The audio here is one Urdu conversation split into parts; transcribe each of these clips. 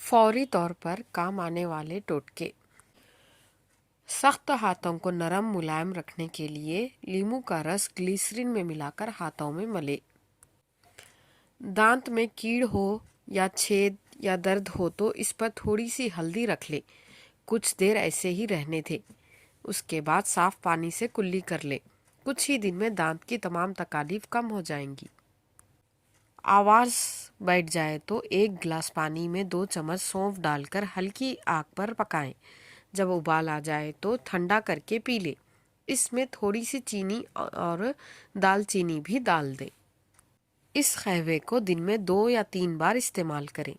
فوری طور پر کام آنے والے ٹوٹکے۔ سخت ہاتھوں کو نرم ملائم رکھنے کے لیے لیموں کا رس گلیسرین میں ملا کر ہاتھوں میں ملے۔ دانت میں کیڑ ہو یا چھید یا درد ہو تو اس پر تھوڑی سی ہلدی رکھ لے، کچھ دیر ایسے ہی رہنے دے، اس کے بعد صاف پانی سے کلی کر لے، کچھ ہی دن میں دانت کی تمام تکالیف کم ہو جائیں گی۔ آواز بیٹھ جائے تو 1 گلاس پانی میں 2 چمچ سونف ڈال کر ہلکی آگ پر پکائیں، جب ابال آ جائے تو ٹھنڈا کر کے پی لے، اس میں تھوڑی سی چینی اور دال چینی بھی ڈال دیں۔ اس قہوے کو دن میں 2 یا 3 بار استعمال کریں۔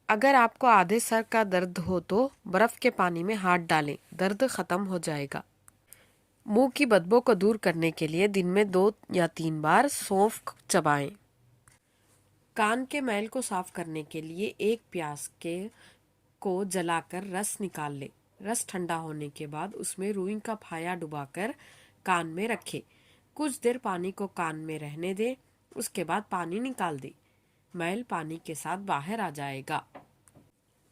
اگر آپ کو آدھے سر کا درد ہو تو برف کے پانی میں ہاتھ ڈالیں، درد ختم ہو جائے گا۔ منہ کی بدبو کو دور کرنے کے لیے دن میں 2 یا 3 بار سونف چبائیں۔ کان کے میل کو صاف کرنے کے لیے 1 پیاز کو جلا کر رس نکال لے، رس ٹھنڈا ہونے کے بعد اس میں روئی کا پھایا ڈبا کر کان میں رکھے، کچھ دیر پانی کو کان میں رہنے دے، اس کے بعد پانی نکال دے، میل پانی کے ساتھ باہر آ جائے گا۔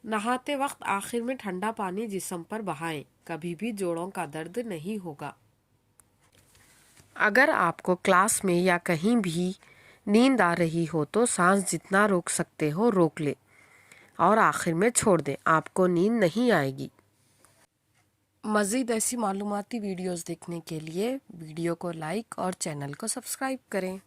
نہاتے وقت آخر میں ٹھنڈا پانی جسم پر بہائیں، کبھی بھی جوڑوں کا درد نہیں ہوگا۔ اگر آپ کو کلاس میں یا کہیں بھی نیند آ رہی ہو تو سانس جتنا روک سکتے ہو روک لے اور آخر میں چھوڑ دیں، آپ کو نیند نہیں آئے گی۔ مزید ایسی معلوماتی ویڈیوز دیکھنے کے لیے ویڈیو کو لائک اور چینل کو سبسکرائب کریں۔